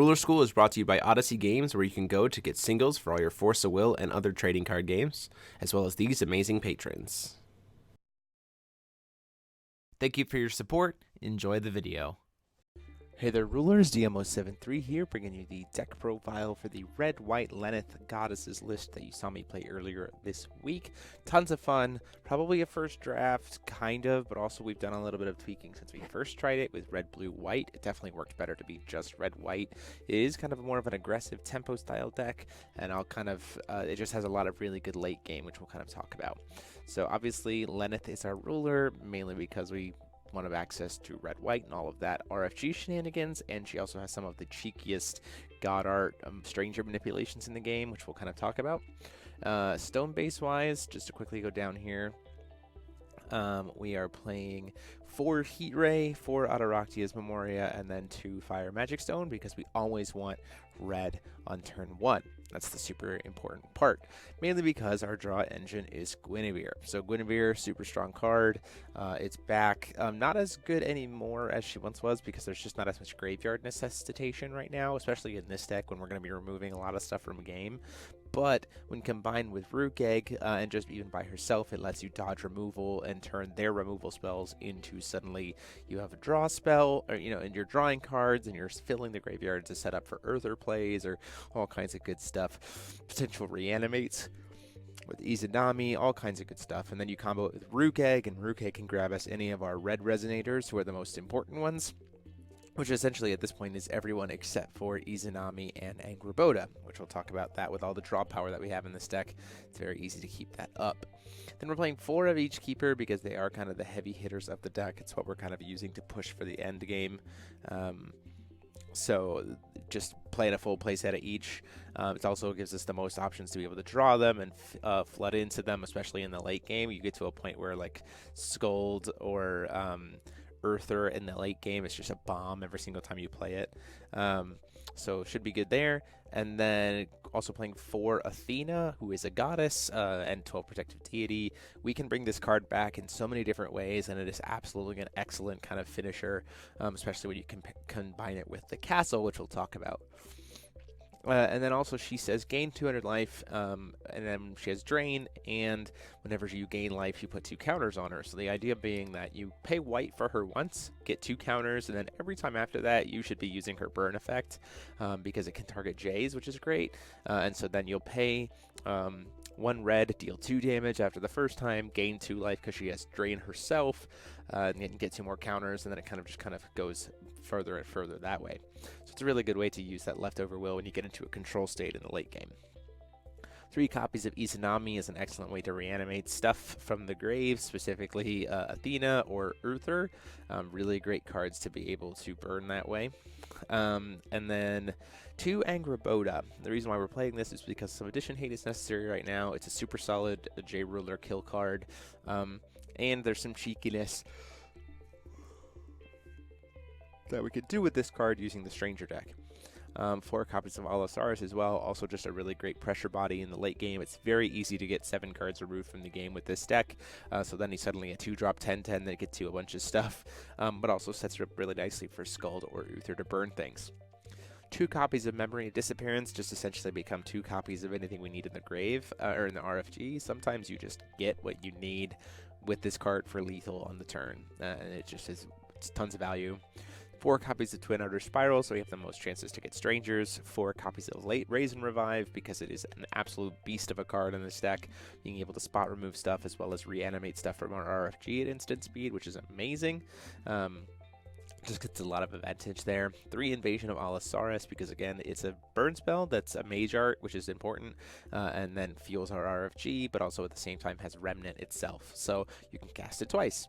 Ruler School is brought to you by Odyssey Games, where you can go to get singles for all your Force of Will and other trading card games, as well as these amazing patrons. Thank you for your support. Enjoy the video. Hey there, Rulers. DMO73 here, bringing you the deck profile for the RW Lenneth Goddesses list that you saw me play earlier this week. Tons of fun. Probably a first draft, kind of, but also we've done a little bit of tweaking since we first tried it with red, blue, white. It definitely worked better to be just red, white. It is kind of more of an aggressive tempo style deck, and it just has a lot of really good late game, which we'll kind of talk about. So obviously, Lenneth is our ruler, mainly because we want to have access to red, white, and all of that RFG shenanigans, and she also has some of the cheekiest god art stranger manipulations in the game, which we'll kind of talk about. Stone base wise, just to quickly go down here, we are playing 4 Heat Ray, 4 Adoraktia's Memoria, and then 2 Fire Magic Stone, because we always want red on turn 1. That's the super important part, mainly because our draw engine is Guinevere. So Guinevere, super strong card. It's back. Not as good anymore as she once was, because there's just not as much graveyard necessitation right now, especially in this deck when we're going to be removing a lot of stuff from game. But when combined with Rook Egg, and just even by herself, it lets you dodge removal and turn their removal spells into suddenly you have a draw spell, or, and you're drawing cards and you're filling the graveyard to set up for Earther plays or all kinds of good stuff. Potential reanimates with Izanami, all kinds of good stuff. And then you combo it with Rook Egg, and Rook Egg can grab us any of our red resonators, who are the most important ones, which essentially at this point is everyone except for Izanami and Angrboda, which we'll talk about that with all the draw power that we have in this deck. It's very easy to keep that up. Then we're playing 4 of each keeper because they are kind of the heavy hitters of the deck. It's what we're kind of using to push for the end game. So just playing a full play set of each. It also gives us the most options to be able to draw them and flood into them, especially in the late game. You get to a point where like Scold or Earther in the late game, it's just a bomb every single time you play it. So should be good there. And then also playing 4 Athena, who is a goddess, and 12 protective deity. We can bring this card back in so many different ways, and it is absolutely an excellent kind of finisher, especially when you can combine it with the castle, which we'll talk about. And then also she says gain 200 life, and then she has drain, and whenever you gain life, you put 2 counters on her. So the idea being that you pay white for her once, get 2 counters, and then every time after that, you should be using her burn effect, because it can target Jays, which is great. And so then you'll pay 1 red, deal 2 damage after the first time, gain 2 life because she has drain herself, and get 2 more counters, and then it kind of goes further and further that way. So it's a really good way to use that leftover will when you get into a control state in the late game. 3 copies of Izanami is an excellent way to reanimate stuff from the grave, specifically Athena or Earther. Really great cards to be able to burn that way. And then 2 Angrboda. The reason why we're playing this is because some addition hate is necessary right now. It's a super solid J-Ruler kill card, and there's some cheekiness that we could do with this card using the Stranger deck. 4 copies of Belisarius as well, also just a really great pressure body in the late game. It's very easy to get 7 cards removed from the game with this deck, so then he's suddenly a 2-drop 10-10 that gets you a bunch of stuff, but also sets it up really nicely for Skuld or Uther to burn things. 2 copies of Memory of Disappearance just essentially become 2 copies of anything we need in the grave, or in the RFG. Sometimes you just get what you need with this card for lethal on the turn, and it's tons of value. 4 copies of Twin Outer Spiral, so we have the most chances to get Strangers. 4 copies of Late Raise and Revive, because it is an absolute beast of a card in this deck, being able to spot remove stuff as well as reanimate stuff from our RFG at instant speed, which is amazing. Just gets a lot of advantage there. 3 Invasion of Belisarius, because again, it's a burn spell that's a mage art, which is important, and then fuels our RFG, but also at the same time has Remnant itself, so you can cast it twice.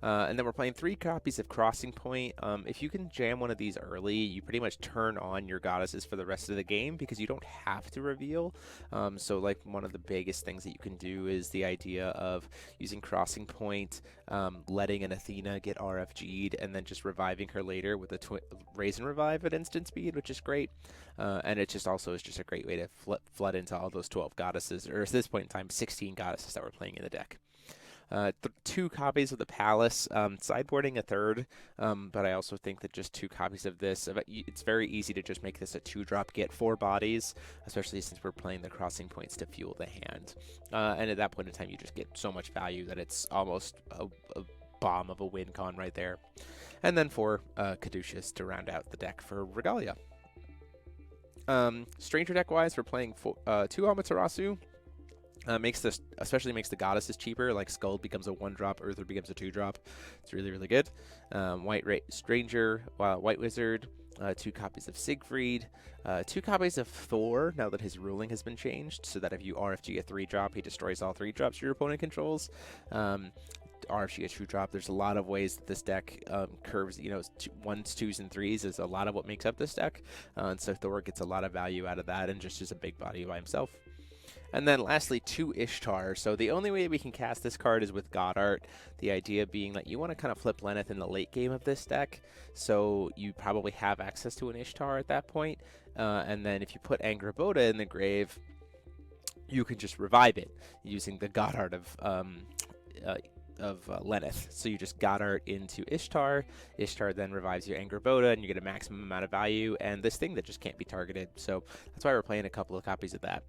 And then we're playing 3 copies of Crossing Point. If you can jam one of these early, you pretty much turn on your goddesses for the rest of the game because you don't have to reveal. So like one of the biggest things that you can do is the idea of using Crossing Point, letting an Athena get RFG'd, and then just reviving her later with a Raise and Revive at instant speed, which is great. And it just also is just a great way to flood into all those 12 goddesses, or at this point in time, 16 goddesses that we're playing in the deck. 2 copies of the Palace, sideboarding a third, but I also think that just 2 copies of this, it's very easy to just make this a 2-drop, get 4 bodies, especially since we're playing the crossing points to fuel the hand. And at that point in time, you just get so much value that it's almost a bomb of a win con right there. And then 4 Caduceus to round out the deck for Regalia. Stranger deck wise, we're playing 2 Amaterasu. Especially makes the Goddesses cheaper. Like Skull becomes a 1-drop, Earther becomes a 2-drop. It's really, really good. Stranger, White Wizard, 2 copies of Siegfried, 2 copies of Thor, now that his ruling has been changed, so that if you RFG a 3-drop, he destroys all 3 drops your opponent controls. RFG a 2-drop. There's a lot of ways that this deck curves, 1s, 2s, and 3s is a lot of what makes up this deck. And so Thor gets a lot of value out of that and just is a big body by himself. And then lastly, 2 Ishtar. So the only way we can cast this card is with God Art. The idea being that you want to kind of flip Lenneth in the late game of this deck. So you probably have access to an Ishtar at that point. And then if you put Angraboda in the grave, you can just revive it using the God Art of Lenneth. So you just God Art into Ishtar. Ishtar then revives your Angraboda, and you get a maximum amount of value. And this thing that just can't be targeted. So that's why we're playing a couple of copies of that.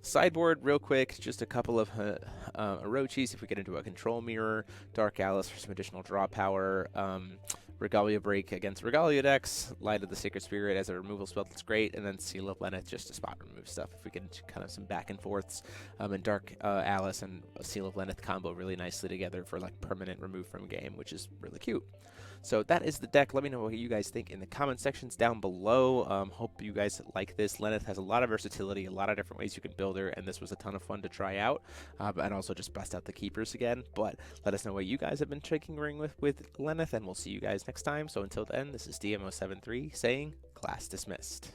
Sideboard, real quick, just a couple of Orochis if we get into a Control Mirror, Dark Alice for some additional draw power, Regalia Break against Regalia decks, Light of the Sacred Spirit as a removal spell that's great, and then Seal of Lenneth just to spot remove stuff if we get into kind of some back and forths. And Dark Alice and Seal of Lenneth combo really nicely together for like permanent remove from game, which is really cute. So that is the deck. Let me know what you guys think in the comment sections down below. Hope you guys like this. Lenneth has a lot of versatility, a lot of different ways you can build her, and this was a ton of fun to try out. And also just bust out the keepers again. But let us know what you guys have been tinkering with Lenneth, and we'll see you guys next time. So until then, this is DMO73 saying class dismissed.